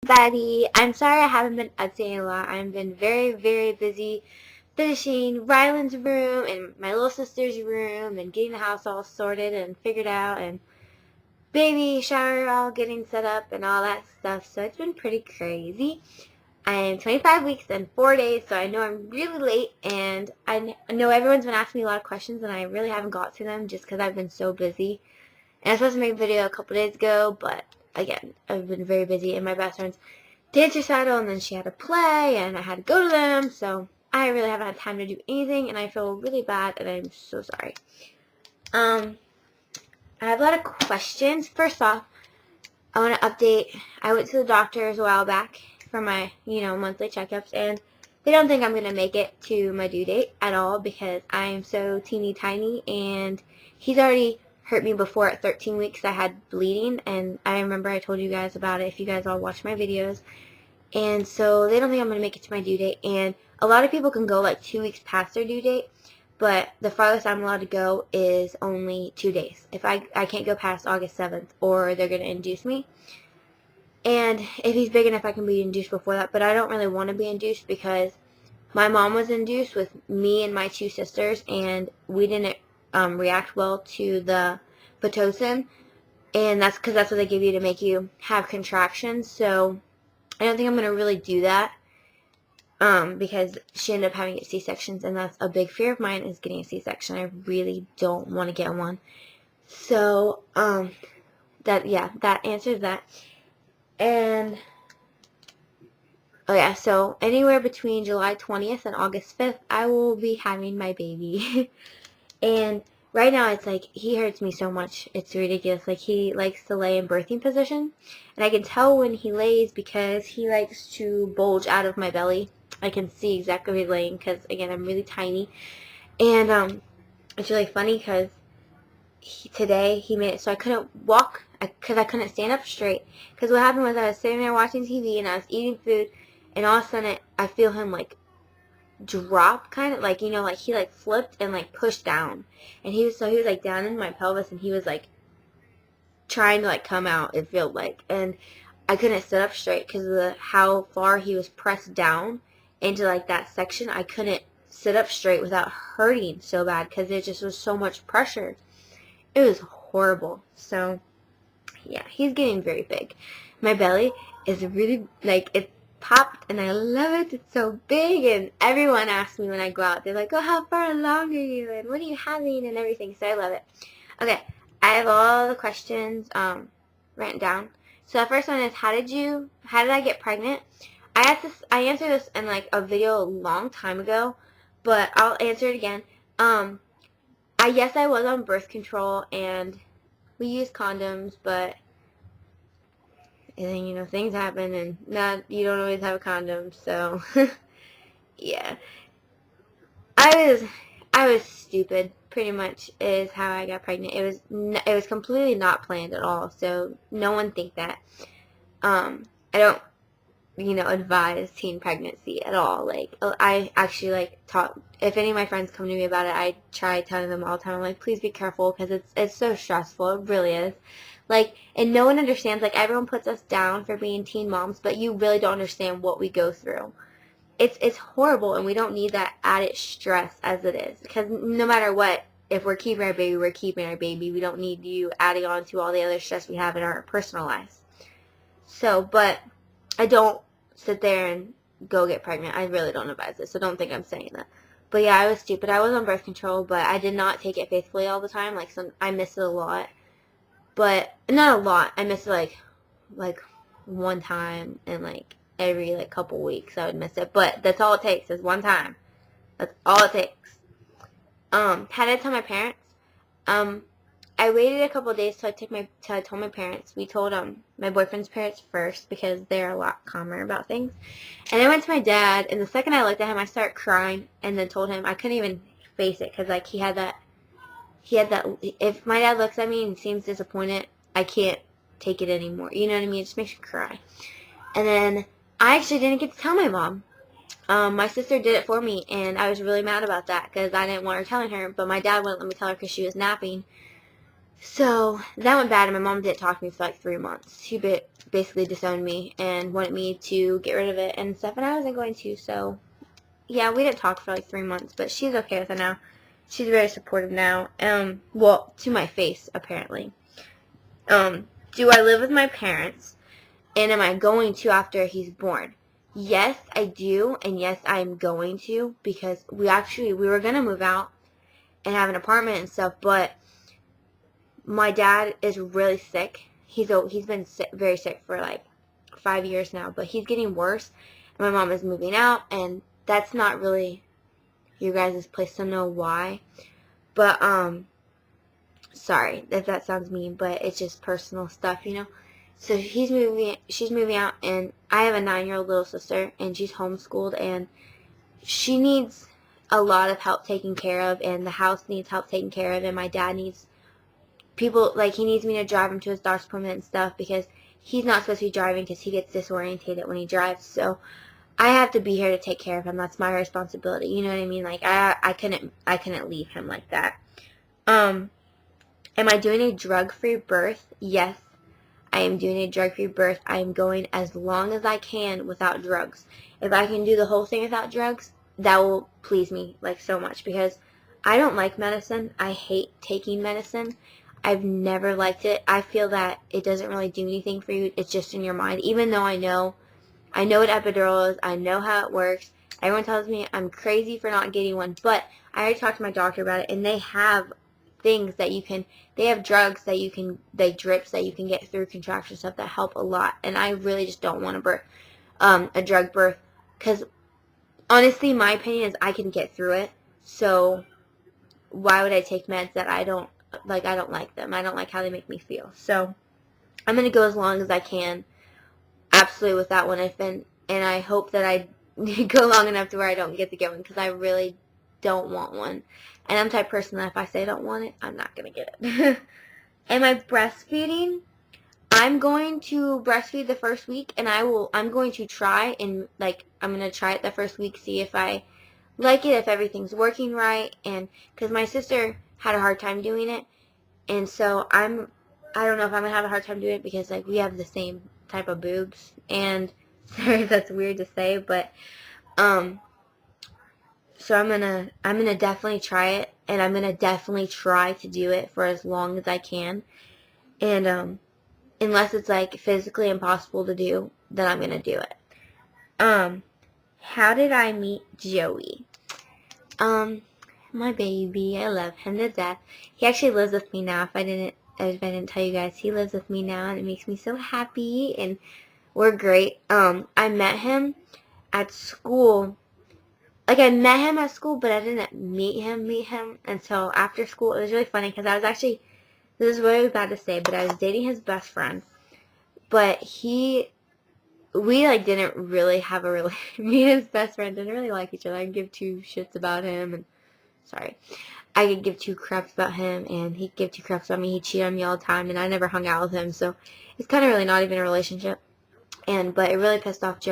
Everybody, I'm sorry I haven't been updating a lot. I've been very, very busy finishing Ryland's room and my little sister's room and getting the house all sorted and figured out and baby shower all getting set up and all that stuff. So it's been pretty crazy. I am 25 weeks and 4 days, so I know I'm really late, and I know everyone's been asking me a lot of questions and I really haven't got to them just because I've been so busy. And I was supposed to make a video a couple days ago, but again, I've been very busy, and my best friend's dance recital, and then she had to play, and I had to go to them, so I really haven't had time to do anything, and I feel really bad, and I'm so sorry. I have a lot of questions. First off, I want to update. I went to the doctors a while back for my, monthly checkups, and they don't think I'm going to make it to my due date at all because I am so teeny tiny, and he's already hurt me before at 13 weeks. I had bleeding, and I remember I told you guys about it if you guys all watch my videos. And so they don't think I'm going to make it to my due date. And a lot of people can go like 2 weeks past their due date, but the farthest I'm allowed to go is only 2 days. If I can't go past August 7th, or they're going to induce me. And if he's big enough, I can be induced before that, but I don't really want to be induced because my mom was induced with me and my 2 sisters, and we didn't react well to the Pitocin, and that's because that's what they give you to make you have contractions. So I don't think I'm going to really do that because she ended up having to get C-sections, and that's a big fear of mine is getting a C-section. I really don't want to get one. So that answers that. And oh yeah, so anywhere between July 20th and August 5th, I will be having my baby. And right now it's like he hurts me so much. It's ridiculous. Like he likes to lay in birthing position. And I can tell when he lays because he likes to bulge out of my belly. I can see exactly where he's laying because, again, I'm really tiny. And it's really funny because today he made it so I couldn't walk because I couldn't stand up straight. Because what happened was I was sitting there watching TV and I was eating food, and all of a sudden I feel him like drop, kind of like, like he like flipped and like pushed down, and he was like down in my pelvis, and he was like trying to like come out, it felt like, and I couldn't sit up straight because of how far he was pressed down into like that section. I couldn't sit up straight without hurting so bad because it just was so much pressure. It was horrible. So yeah, he's getting very big. My belly is really, like, it popped, and I love it. It's so big, and everyone asks me when I go out, they're like, oh, how far along are you, and what are you having, and everything, so I love it. Okay, I have all the questions written down. So the first one is, how did I get pregnant? I answered this in, like, a video a long time ago, but I'll answer it again. Yes, I was on birth control, and we used condoms, but and then, things happen, and you don't always have a condom, so yeah. I was stupid, pretty much, is how I got pregnant. It was completely not planned at all, so no one think that. I don't, advise teen pregnancy at all. Like, I actually, like, if any of my friends come to me about it, I try telling them all the time, I'm like, please be careful, because it's so stressful. It really is. Like, and no one understands, like, everyone puts us down for being teen moms, but you really don't understand what we go through. It's horrible, and we don't need that added stress as it is, because no matter what, if we're keeping our baby, we're keeping our baby. We don't need you adding on to all the other stress we have in our personal lives. So, but I don't sit there and go get pregnant. I really don't advise it, so don't think I'm saying that. But yeah, I was stupid. I was on birth control, but I did not take it faithfully all the time. Like, I missed it a lot. But not a lot. I missed it like one time, and like every like couple weeks I would miss it. But that's all it takes is one time. That's all it takes. How did I tell my parents? I waited a couple of days till I told my parents. We told my boyfriend's parents first because they're a lot calmer about things. And I went to my dad, and the second I looked at him, I started crying, and then told him I couldn't even face it because like he had that. If my dad looks at me and seems disappointed, I can't take it anymore. You know what I mean? It just makes me cry. And then I actually didn't get to tell my mom. My sister did it for me, and I was really mad about that because I didn't want her telling her, but my dad wouldn't let me tell her because she was napping. So that went bad, and my mom didn't talk to me for like 3 months. She basically disowned me and wanted me to get rid of it and stuff, and I wasn't going to. So yeah, we didn't talk for like 3 months, but she's okay with it now. She's very supportive now. Well, to my face, apparently. Do I live with my parents? And am I going to after he's born? Yes, I do, and yes, I'm going to, because we were going to move out and have an apartment and stuff, but my dad is really sick. He's been sick, very sick for like 5 years now, but he's getting worse, and my mom is moving out, and that's not really you guys' place to know why, but sorry if that sounds mean, but it's just personal stuff, you know. So she's moving out, and I have a 9-year-old little sister, and she's homeschooled, and she needs a lot of help taken care of, and the house needs help taken care of, and my dad needs people, like, he needs me to drive him to his doctor's appointment and stuff, because he's not supposed to be driving because he gets disorientated when he drives, so I have to be here to take care of him. That's my responsibility, you know what I mean? Like, I couldn't leave him like that. Am I doing a drug-free birth? Yes, I am doing a drug-free birth. I am going as long as I can without drugs. If I can do the whole thing without drugs, that will please me, like, so much, because I don't like medicine. I hate taking medicine. I've never liked it. I feel that it doesn't really do anything for you. It's just in your mind, even though I know what epidural is. I know how it works. Everyone tells me I'm crazy for not getting one, but I already talked to my doctor about it, and they have things that they have drugs that drips that you can get through contraction stuff that help a lot, and I really just don't want a drug birth, because honestly, my opinion is I can get through it, so why would I take meds that I don't like? I don't like them. I don't like how they make me feel, so I'm going to go as long as I can, absolutely, with that one, and I hope that I go long enough to where I don't get to get one, because I really don't want one. And I'm the type of person that if I say I don't want it, I'm not going to get it. Am I breastfeeding? I'm going to breastfeed the first week, and I'm going to try, and like, I'm going to try it the first week, see if I like it, if everything's working right, and because my sister had a hard time doing it, and so I don't know if I'm going to have a hard time doing it, because like, we have the same type of boobs, and sorry if that's weird to say, but so I'm gonna definitely try it, and I'm gonna definitely try to do it for as long as I can, and unless it's like physically impossible to do, then I'm gonna do it. How did I meet Joey? My baby, I love him to death. He actually lives with me now. If I didn't tell you guys, he lives with me now, and it makes me so happy, and we're great. I met him at school. Like, I met him at school, but I didn't meet him until after school. It was really funny, because I was actually, this is really bad to say, but I was dating his best friend, but we, like, didn't really have a me and his best friend didn't really like each other. I could give two shits about him, and, sorry, I could give two craps about him, and he'd give two craps about me. He cheated on me all the time, and I never hung out with him, so it's kind of really not even a relationship, but it really pissed off Joe.